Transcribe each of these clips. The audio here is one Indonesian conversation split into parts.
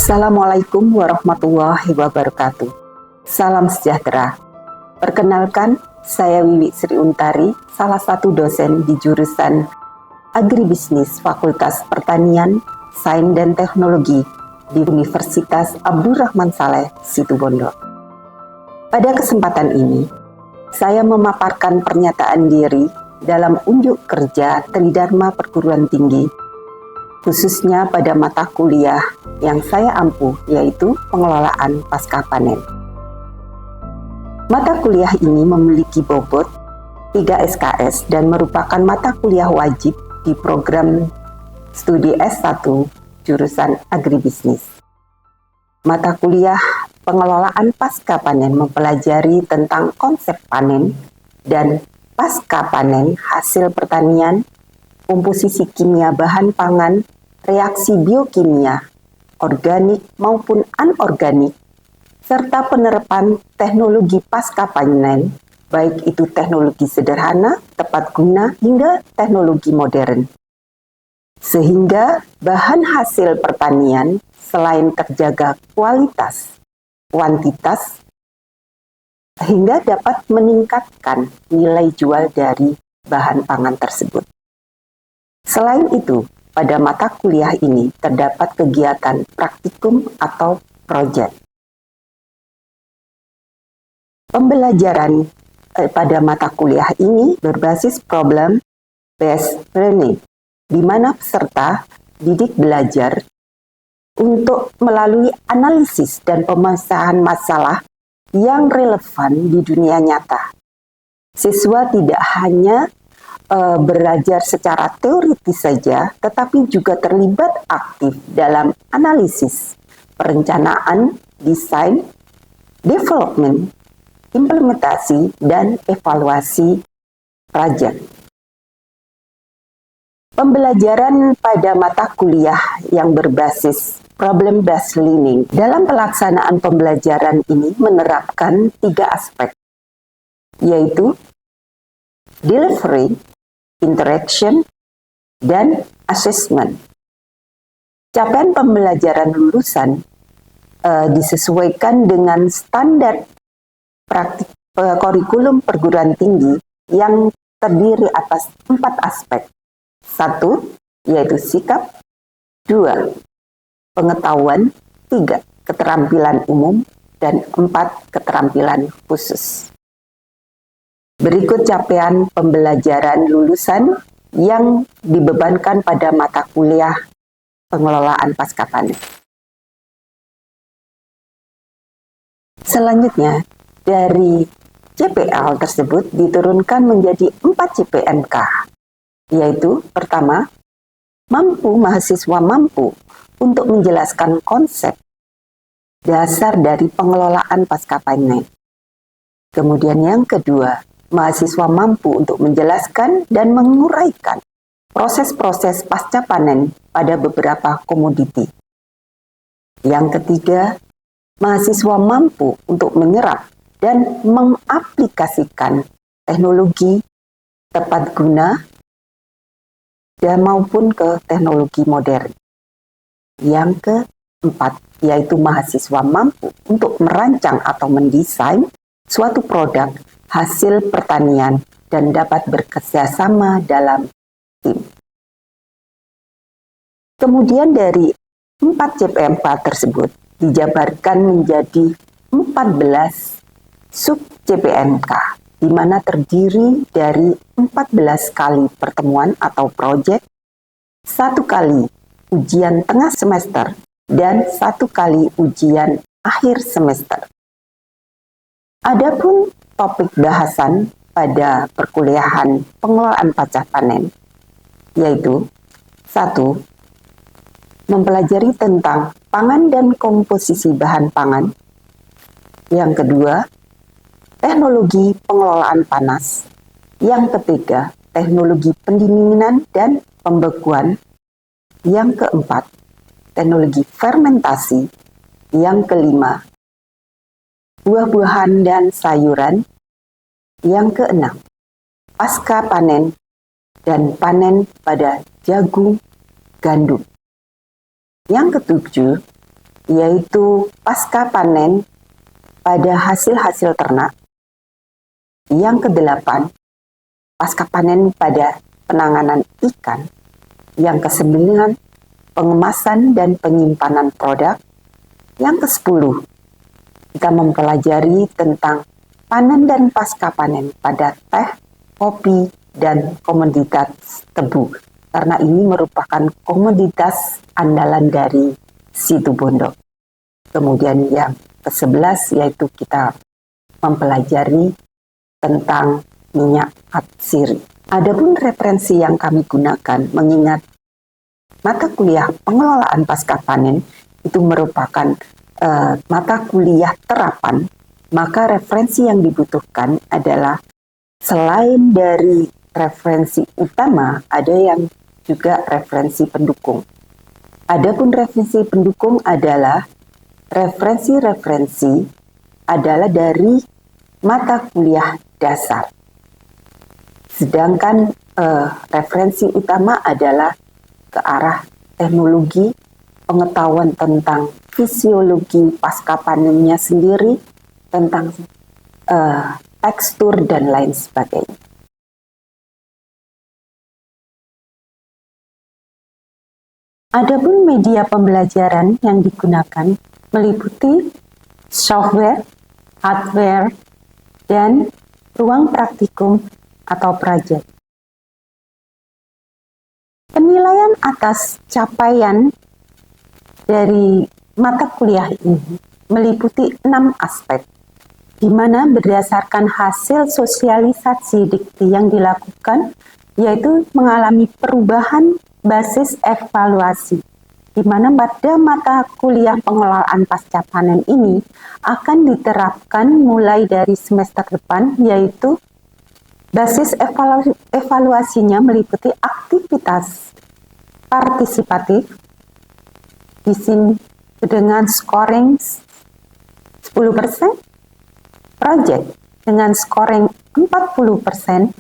Assalamualaikum warahmatullahi wabarakatuh. Salam sejahtera. Perkenalkan, saya Wiwi Sri Untari, salah satu dosen di jurusan Agribisnis Fakultas Pertanian, Sains dan Teknologi di Universitas Abdurrahman Saleh, Situbondo. Pada kesempatan ini, saya memaparkan pernyataan diri dalam unjuk kerja Tridharma Perguruan Tinggi, khususnya pada mata kuliah yang saya ampuh, yaitu pengelolaan pasca panen. Mata kuliah ini memiliki bobot 3 SKS dan merupakan mata kuliah wajib di program studi S1 jurusan agribisnis. Mata kuliah pengelolaan pasca panen mempelajari tentang konsep panen dan pasca panen hasil pertanian, komposisi kimia bahan pangan, reaksi biokimia, organik maupun anorganik, serta penerapan teknologi pasca panen, baik itu teknologi sederhana, tepat guna, hingga teknologi modern. Sehingga bahan hasil pertanian selain terjaga kualitas, kuantitas, hingga dapat meningkatkan nilai jual dari bahan pangan tersebut. Selain itu, pada mata kuliah ini terdapat kegiatan praktikum atau proyek. Pembelajaran pada mata kuliah ini berbasis problem-based learning, di mana peserta didik belajar untuk melalui analisis dan pemecahan masalah yang relevan di dunia nyata. Siswa tidak hanya belajar secara teoritis saja, tetapi juga terlibat aktif dalam analisis, perencanaan, desain, development, implementasi, dan evaluasi proyek. Pembelajaran pada mata kuliah yang berbasis problem-based learning dalam pelaksanaan pembelajaran ini menerapkan 3 aspek, yaitu delivery, interaction, dan assessment. Capaian pembelajaran lulusan disesuaikan dengan standar praktik kurikulum perguruan tinggi yang terdiri atas 4 aspek. 1, yaitu sikap. 2, pengetahuan. 3, keterampilan umum. Dan 4, keterampilan khusus. Berikut capaian pembelajaran lulusan yang dibebankan pada mata kuliah pengelolaan pasca panen. Selanjutnya, dari CPL tersebut diturunkan menjadi 4 CPNK, yaitu pertama, mahasiswa mampu untuk menjelaskan konsep dasar dari pengelolaan pasca panen. Kemudian yang kedua, mahasiswa mampu untuk menjelaskan dan menguraikan proses-proses pasca panen pada beberapa komoditi. Yang ketiga, mahasiswa mampu untuk menyerap dan mengaplikasikan teknologi tepat guna dan maupun ke teknologi modern. Yang keempat, yaitu mahasiswa mampu untuk merancang atau mendesain suatu produk hasil pertanian dan dapat bekerjasama dalam tim. Kemudian dari 4 CPNK tersebut dijabarkan menjadi 14 sub CPNK, di mana terdiri dari 14 kali pertemuan atau proyek, 1 kali ujian tengah semester, dan 1 kali ujian akhir semester. Adapun topik bahasan pada perkuliahan pengelolaan pasca panen, yaitu 1. Mempelajari tentang pangan dan komposisi bahan pangan. Yang kedua, teknologi pengelolaan panas. Yang ketiga, teknologi pendinginan dan pembekuan. Yang keempat, teknologi fermentasi. Yang kelima, buah-buahan dan sayuran. Yang keenam, pasca panen dan panen pada jagung, gandum. Yang ketujuh, yaitu pasca panen pada hasil-hasil ternak. Yang ke-8, pasca panen pada penanganan ikan. Yang ke-9, pengemasan dan penyimpanan produk. Yang ke-10, kita mempelajari tentang panen dan pasca panen pada teh, kopi, dan komoditas tebu. Karena ini merupakan komoditas andalan dari Situbondo. Kemudian yang ke-11 yaitu kita mempelajari tentang minyak atsiri. Adapun referensi yang kami gunakan mengingat mata kuliah pengelolaan pasca panen itu merupakan mata kuliah terapan, maka referensi yang dibutuhkan adalah selain dari referensi utama, ada yang juga referensi pendukung. Adapun referensi pendukung adalah referensi adalah dari mata kuliah dasar. Sedangkan referensi utama adalah ke arah teknologi, pengetahuan tentang fisiologi pasca panennya sendiri, tentang tekstur dan lain sebagainya. Adapun media pembelajaran yang digunakan meliputi software, hardware, dan ruang praktikum atau proyek. Penilaian atas capaian dari mata kuliah ini meliputi 6 aspek, di mana berdasarkan hasil sosialisasi dikti yang dilakukan, yaitu mengalami perubahan basis evaluasi, di mana pada mata kuliah pengelolaan pasca panen ini akan diterapkan mulai dari semester depan, yaitu basis evaluasinya meliputi aktivitas partisipatif, di sini dengan scoring 10%, project dengan scoring 40%,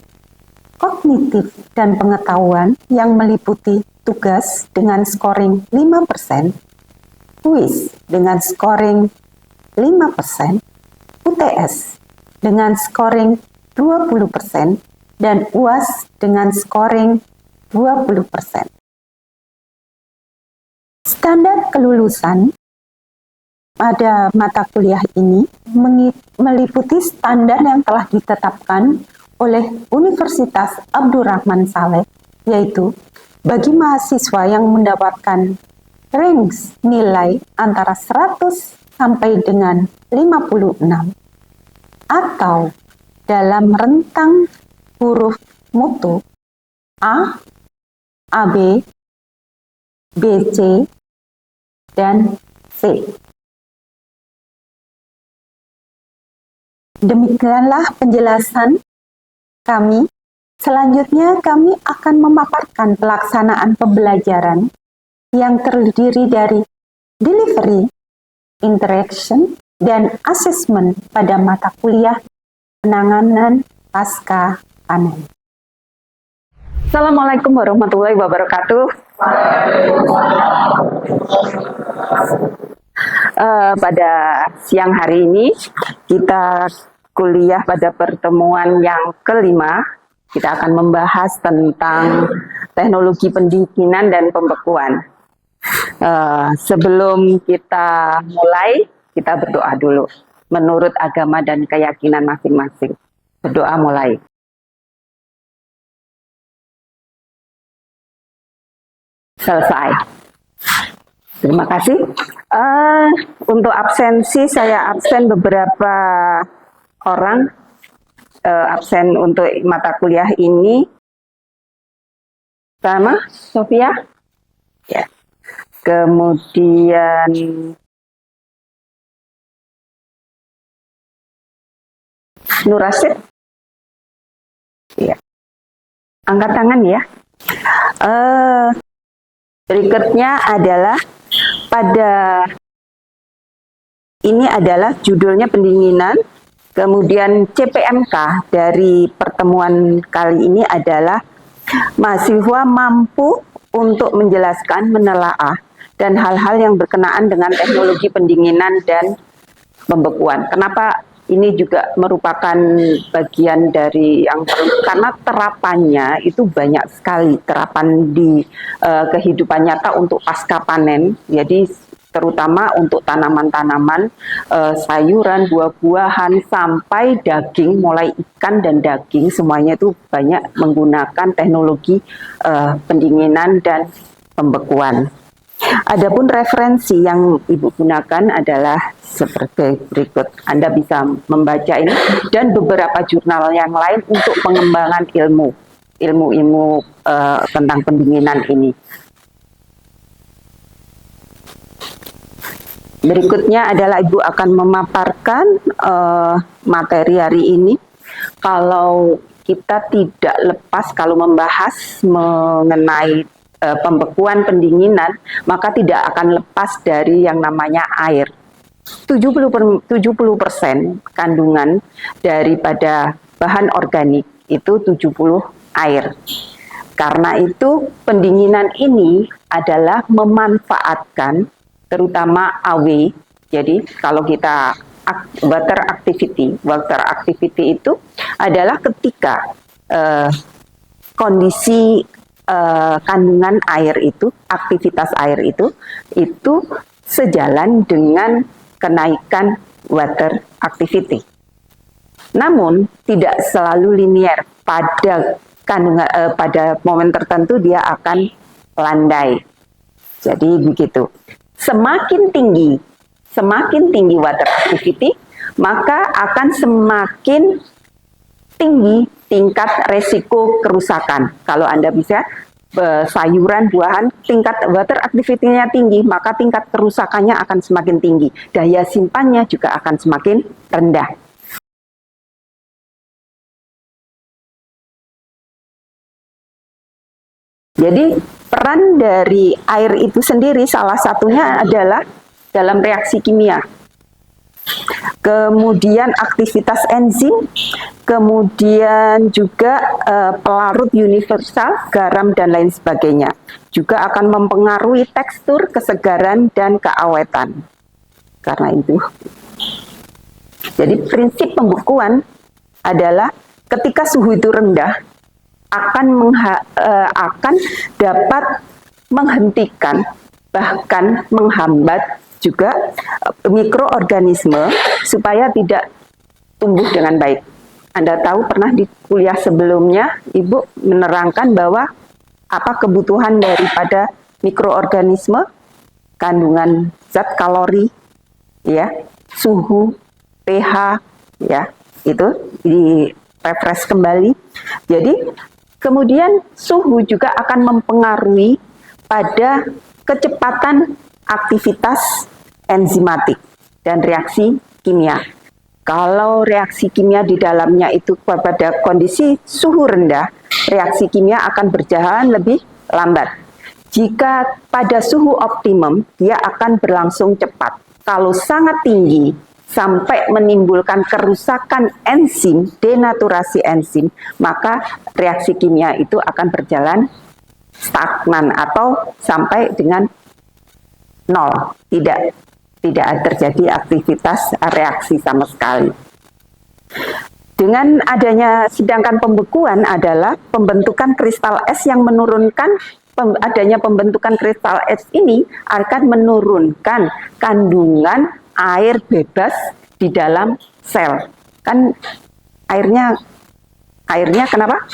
kognitif dan pengetahuan yang meliputi tugas dengan scoring 5%, kuis dengan scoring 5%, UTS dengan scoring 20%, dan UAS dengan scoring 20%. Standar kelulusan pada mata kuliah ini meliputi standar yang telah ditetapkan oleh Universitas Abdurrahman Saleh, yaitu bagi mahasiswa yang mendapatkan range nilai antara 100 sampai dengan 56 atau dalam rentang huruf mutu A, AB, BC, dan C. Demikianlah penjelasan kami. Selanjutnya kami akan memaparkan pelaksanaan pembelajaran yang terdiri dari delivery, interaction, dan assessment pada mata kuliah penanganan pasca panen. Assalamualaikum warahmatullahi wabarakatuh. Pada siang hari ini kita kuliah pada pertemuan yang kelima. Kita akan membahas tentang teknologi pendinginan dan pembekuan. Sebelum kita mulai, kita berdoa dulu menurut agama dan keyakinan masing-masing. Berdoa mulai. Selesai. Terima kasih. Untuk absensi, saya absen beberapa orang. Absen untuk mata kuliah ini. Sama, Sofia. Ya. Kemudian Nur Rasid. Ya. Angkat tangan ya. Berikutnya adalah pada ini adalah judulnya pendinginan. Kemudian CPMK dari pertemuan kali ini adalah mahasiswa mampu untuk menjelaskan, menelaah dan hal-hal yang berkenaan dengan teknologi pendinginan dan pembekuan. Kenapa ini juga merupakan bagian dari yang karena terapannya itu banyak sekali, terapan di kehidupan nyata untuk pasca panen. Jadi terutama untuk tanaman-tanaman, sayuran, buah-buahan, sampai daging, mulai ikan dan daging, semuanya itu banyak menggunakan teknologi pendinginan dan pembekuan. Adapun referensi yang Ibu gunakan adalah seperti berikut. Anda bisa membaca ini dan beberapa jurnal yang lain untuk pengembangan ilmu tentang pendinginan ini. Berikutnya adalah Ibu akan memaparkan materi hari ini. Kalau kita tidak lepas kalau membahas mengenai pembekuan pendinginan, maka tidak akan lepas dari yang namanya air. 70% kandungan daripada bahan organik itu 70 air. Karena itu pendinginan ini adalah memanfaatkan terutama AW. Jadi kalau kita water activity itu adalah ketika kondisi kandungan air itu, aktivitas air itu sejalan dengan kenaikan water activity. Namun tidak selalu linear, pada pada momen tertentu dia akan landai. Jadi begitu. Semakin tinggi water activity, maka akan semakin tinggi tingkat resiko kerusakan. Kalau Anda bisa sayuran, buahan, tingkat water activity-nya tinggi, maka tingkat kerusakannya akan semakin tinggi. Daya simpannya juga akan semakin rendah. Jadi peran dari air itu sendiri salah satunya adalah dalam reaksi kimia. Kemudian aktivitas enzim, kemudian juga pelarut universal, garam, dan lain sebagainya. Juga akan mempengaruhi tekstur, kesegaran, dan keawetan. Karena itu. Jadi prinsip pembekuan adalah ketika suhu itu rendah, akan dapat menghentikan, bahkan menghambat juga mikroorganisme supaya tidak tumbuh dengan baik. Anda tahu pernah di kuliah sebelumnya Ibu menerangkan bahwa apa kebutuhan daripada mikroorganisme, kandungan zat kalori, ya, suhu, pH, ya, itu di refresh kembali. Jadi kemudian suhu juga akan mempengaruhi pada kecepatan aktivitas enzimatik dan reaksi kimia. Kalau reaksi kimia di dalamnya itu pada kondisi suhu rendah, reaksi kimia akan berjalan lebih lambat. Jika pada suhu optimum, dia akan berlangsung cepat. Kalau sangat tinggi, sampai menimbulkan kerusakan enzim, denaturasi enzim, maka reaksi kimia itu akan berjalan stagnan atau sampai dengan nol, tidak terjadi aktivitas reaksi sama sekali. Dengan adanya, sedangkan pembekuan adalah pembentukan kristal es yang menurunkan, adanya pembentukan kristal es ini akan menurunkan kandungan air bebas di dalam sel. Kan airnya kenapa?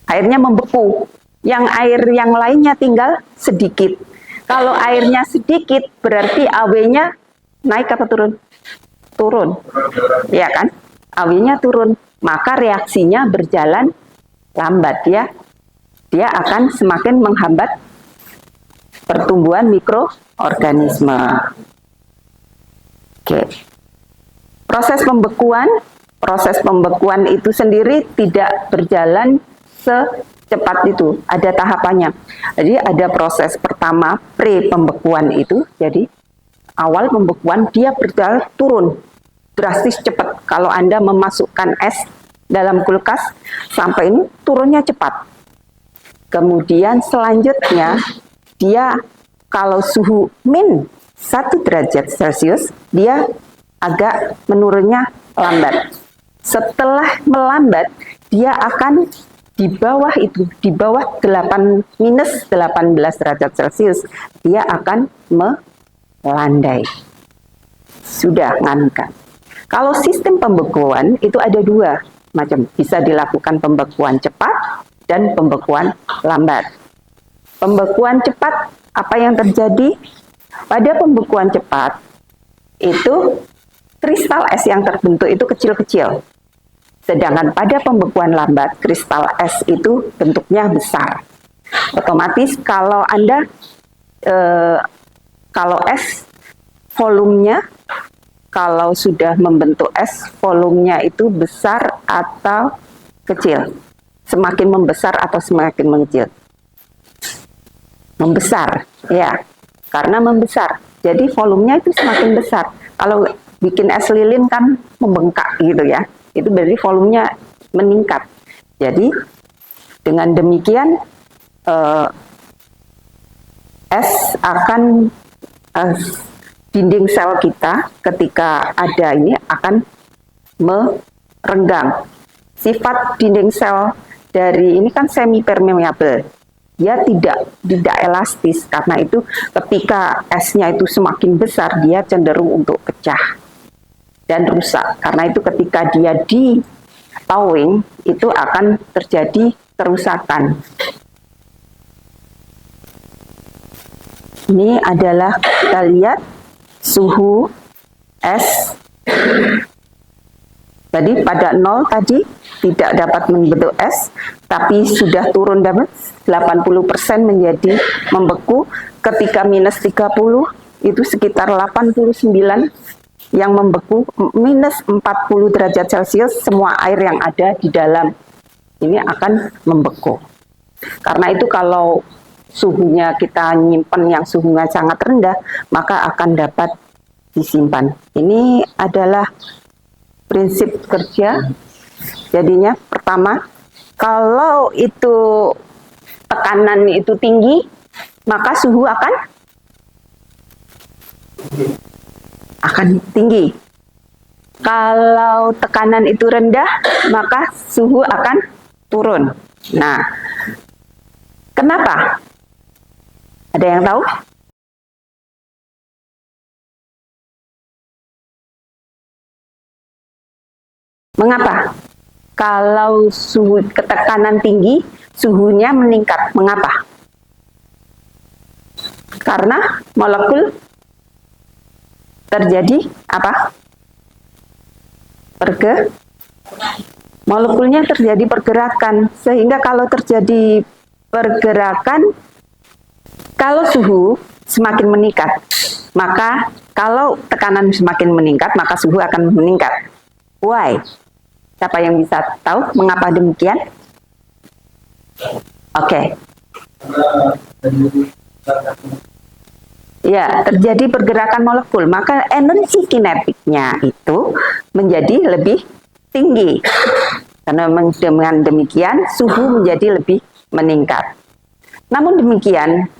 Airnya membeku. Yang air yang lainnya tinggal sedikit. Kalau airnya sedikit, berarti AW-nya naik apa turun? Turun. Ya kan? AW-nya turun. Maka reaksinya berjalan lambat ya. Dia akan semakin menghambat pertumbuhan mikroorganisme. Oke. Proses pembekuan itu sendiri tidak berjalan secepat itu, ada tahapannya. Jadi ada proses pertama pre-pembekuan itu, jadi awal pembekuan dia berjalan turun drastis cepat. Kalau Anda memasukkan es dalam kulkas sampai ini turunnya cepat. Kemudian selanjutnya dia kalau suhu min 1 derajat Celcius, dia agak menurunnya lambat. Setelah melambat, dia akan di bawah itu, di bawah minus 18 derajat Celcius, dia akan melandai. Sudah nganka. Kalau sistem pembekuan itu ada 2 macam, bisa dilakukan pembekuan cepat dan pembekuan lambat. Pembekuan cepat, apa yang terjadi? Pada pembekuan cepat, itu kristal es yang terbentuk itu kecil-kecil. Sedangkan pada pembekuan lambat, kristal es itu bentuknya besar. Otomatis kalau Anda, kalau es, volumenya, kalau sudah membentuk es, volumenya itu besar atau kecil. Semakin membesar atau semakin mengecil? Membesar, ya. Karena membesar. Jadi volumenya itu semakin besar. Kalau bikin es lilin kan membengkak gitu ya. Itu berarti volumenya meningkat. Jadi dengan demikian es akan dinding sel kita ketika ada ini akan merenggang. Sifat dinding sel dari ini kan semi permeable. Dia tidak elastis, karena itu ketika esnya itu semakin besar, dia cenderung untuk pecah dan rusak. Karena itu ketika dia di thawing, itu akan terjadi kerusakan. Ini adalah, kita lihat suhu es. Jadi pada 0 tadi tidak dapat membentuk es, tapi sudah turun dapat 80% menjadi membeku. Ketika minus 30 itu sekitar 89 yang membeku, minus 40 derajat Celcius, semua air yang ada di dalam ini akan membeku. Karena itu kalau suhunya kita nyimpan yang suhunya sangat rendah, maka akan dapat disimpan. Ini adalah prinsip kerja. Jadinya pertama, kalau itu tekanan itu tinggi, maka suhu akan tinggi. Kalau tekanan itu rendah, maka suhu akan turun. Nah, kenapa? Ada yang tahu? Mengapa? Kalau suhu ketekanan tinggi, suhunya meningkat. Mengapa? Karena molekul terjadi apa? Molekulnya terjadi pergerakan, sehingga kalau terjadi pergerakan, kalau suhu semakin meningkat, maka kalau tekanan semakin meningkat, maka suhu akan meningkat. Why? Siapa yang bisa tahu mengapa demikian? Oke. Ya, terjadi pergerakan molekul, maka energi kinetiknya itu menjadi lebih tinggi. Karena dengan demikian suhu menjadi lebih meningkat. Namun demikian,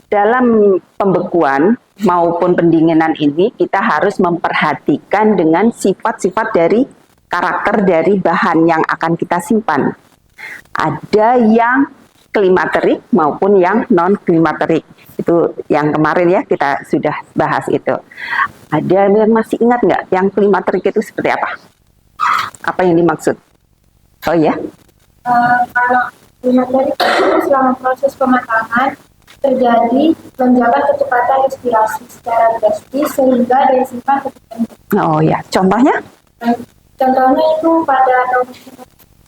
dalam pembekuan maupun pendinginan ini kita harus memperhatikan dengan sifat-sifat dari karakter dari bahan yang akan kita simpan. Ada yang klimaterik maupun yang non klimaterik. Itu yang kemarin ya kita sudah bahas itu. Ada yang masih ingat nggak yang klimaterik itu seperti apa? Apa yang dimaksud? Oh ya? Kalau klimaterik itu selama proses pematangan terjadi lonjakan kecepatan respirasi secara drastis sehingga daya simpan terganggu. Oh ya, contohnya? Contohnya itu pada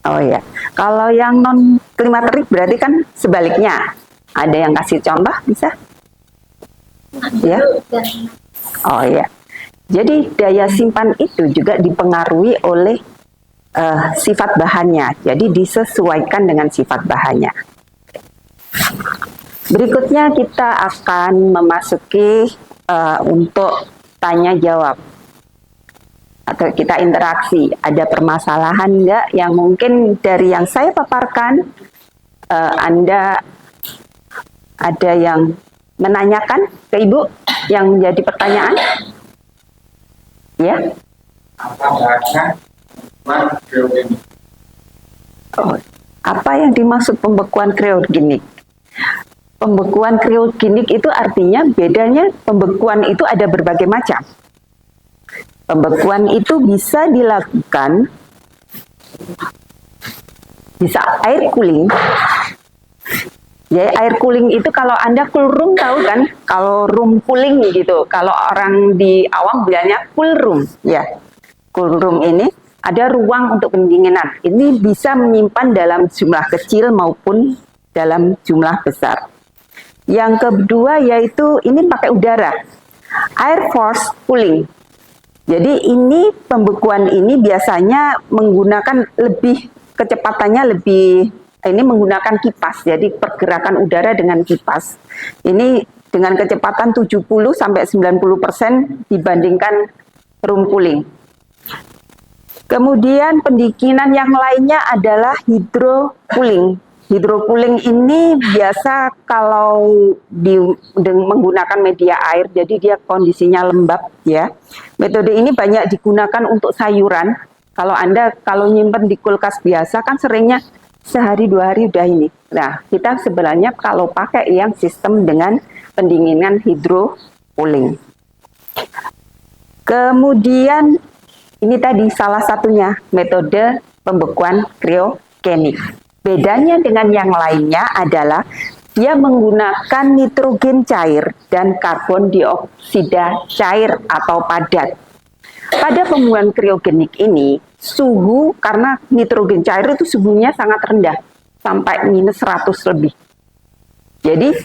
Oh ya, kalau yang non klimaterik berarti kan sebaliknya. Ada yang kasih contoh bisa? Ya. Oh ya. Jadi daya simpan itu juga dipengaruhi oleh sifat bahannya. Jadi disesuaikan dengan sifat bahannya. Berikutnya kita akan memasuki untuk tanya jawab atau kita interaksi. Ada permasalahan enggak yang Ada yang menanyakan ke Ibu yang menjadi pertanyaan? Ya. Apa bahasanya pembekuan kriogenik? Oh, apa yang dimaksud pembekuan kriogenik? Pembekuan kriogenik itu artinya bedanya pembekuan itu ada berbagai macam. Pembekuan itu bisa dilakukan, bisa air cooling. Ya, air cooling itu kalau Anda cool room tahu kan? Kalau room cooling gitu. Kalau orang di awam bilangnya cool room, ya. Cool room ini ada ruang untuk pendinginan. Ini bisa menyimpan dalam jumlah kecil maupun dalam jumlah besar. Yang kedua yaitu ini pakai udara. Air force cooling. Jadi ini pembekuan ini biasanya menggunakan kecepatannya lebih, ini menggunakan kipas. Jadi pergerakan udara dengan kipas. Ini dengan kecepatan 70 sampai 90% dibandingkan room cooling. Kemudian pendinginan yang lainnya adalah hydro cooling. Hydro cooling ini biasa kalau menggunakan media air, jadi dia kondisinya lembab ya. Metode ini banyak digunakan untuk sayuran. Kalau Anda nyimpen di kulkas biasa kan seringnya sehari 2 hari udah ini. Nah, kita sebenarnya kalau pakai yang sistem dengan pendinginan hydro cooling. Kemudian ini tadi salah satunya metode pembekuan kriogenik. Bedanya dengan yang lainnya adalah dia menggunakan nitrogen cair dan karbon dioksida cair atau padat. Pada pembekuan kriogenik ini, suhu karena nitrogen cair itu suhunya sangat rendah, sampai minus 100 lebih. Jadi,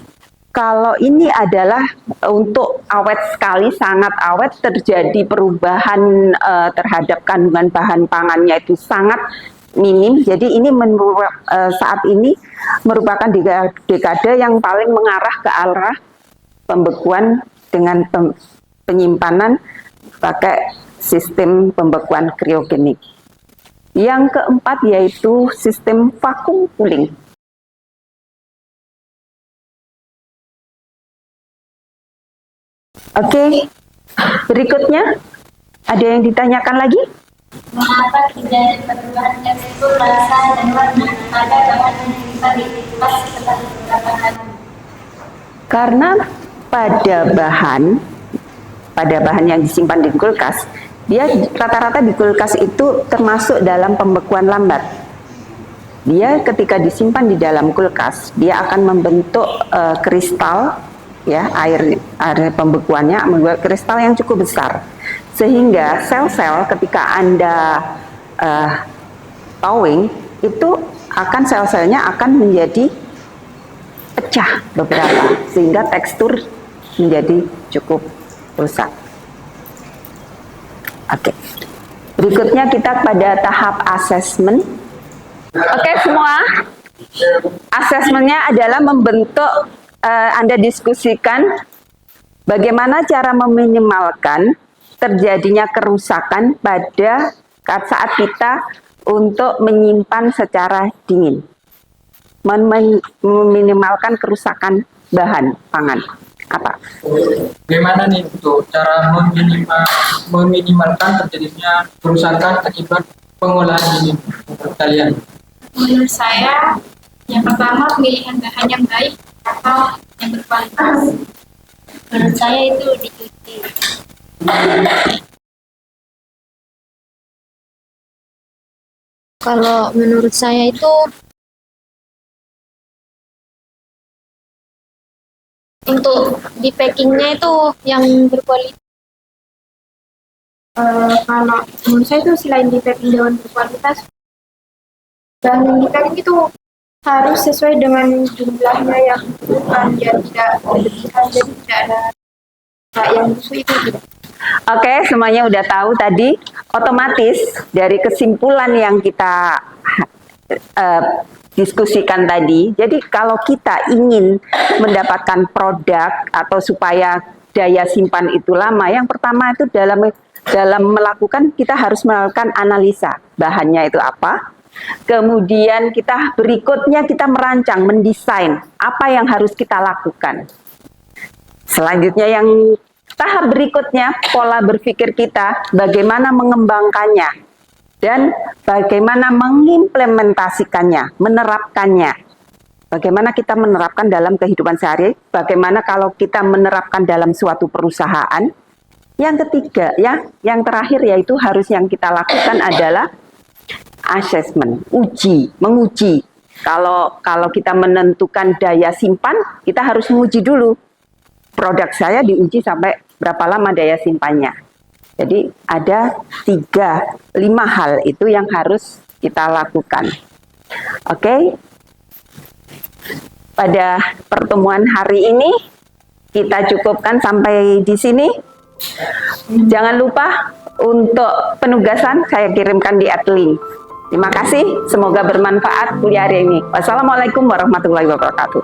kalau ini adalah untuk awet sekali, sangat awet, terjadi perubahan terhadap kandungan bahan pangannya itu sangat minim. Jadi ini saat ini merupakan dekade yang paling mengarah ke arah pembekuan dengan penyimpanan pakai sistem pembekuan kriogenik. Yang keempat yaitu sistem vakum cooling. Oke, berikutnya ada yang ditanyakan lagi? Mengapa tidak ada perubahan tekstur, rasa, dan warna pada bahan yang disimpan di kulkas setelah beberapa hari? Karena pada bahan yang disimpan di kulkas, dia rata-rata di kulkas itu termasuk dalam pembekuan lambat. Dia ketika disimpan di dalam kulkas, dia akan membentuk kristal, ya, air pembekuannya membuat kristal yang cukup besar, sehingga sel-sel ketika Anda thawing itu akan sel-selnya akan menjadi pecah beberapa, sehingga tekstur menjadi cukup rusak. Oke, berikutnya kita pada tahap asesmen. Oke, semua asesmennya adalah membentuk, Anda diskusikan bagaimana cara meminimalkan terjadinya kerusakan pada saat kita untuk menyimpan secara dingin, meminimalkan kerusakan bahan pangan. Apa? Bagaimana nih untuk cara meminimalkan terjadinya kerusakan akibat pengolahan ini kalian? Menurut saya, yang pertama pemilihan bahan yang baik atau yang berkualitas. Menurut saya itu dicuci. Kalau menurut saya itu untuk di packingnya itu yang berkualitas. Kalau menurut saya itu selain di packing dengan berkualitas, bahan yang di packing itu harus sesuai dengan jumlahnya yang dibutuhkan, ya tidak berlebihan, jadi tidak ada kayak yang busuk itu tidak. Oke, semuanya udah tahu tadi. Otomatis dari kesimpulan yang kita diskusikan tadi, jadi kalau kita ingin mendapatkan produk atau supaya daya simpan itu lama, yang pertama itu dalam melakukan, kita harus melakukan analisa bahannya itu apa, Kemudian berikutnya kita merancang, mendesain apa yang harus kita lakukan. Selanjutnya yang tahap berikutnya, pola berpikir kita, bagaimana mengembangkannya dan bagaimana mengimplementasikannya, menerapkannya. Bagaimana kita menerapkan dalam kehidupan sehari, bagaimana kalau kita menerapkan dalam suatu perusahaan. Yang ketiga, yang terakhir yaitu harus yang kita lakukan adalah assessment, menguji. Kalau kita menentukan daya simpan, kita harus menguji dulu. Produk saya diuji sampai berapa lama daya simpannya. Jadi ada 5 hal itu yang harus kita lakukan. Oke. Pada pertemuan hari ini kita cukupkan sampai di sini. Jangan lupa untuk penugasan saya kirimkan di @link. Terima kasih, semoga bermanfaat kuliah hari ini. Wassalamualaikum warahmatullahi wabarakatuh.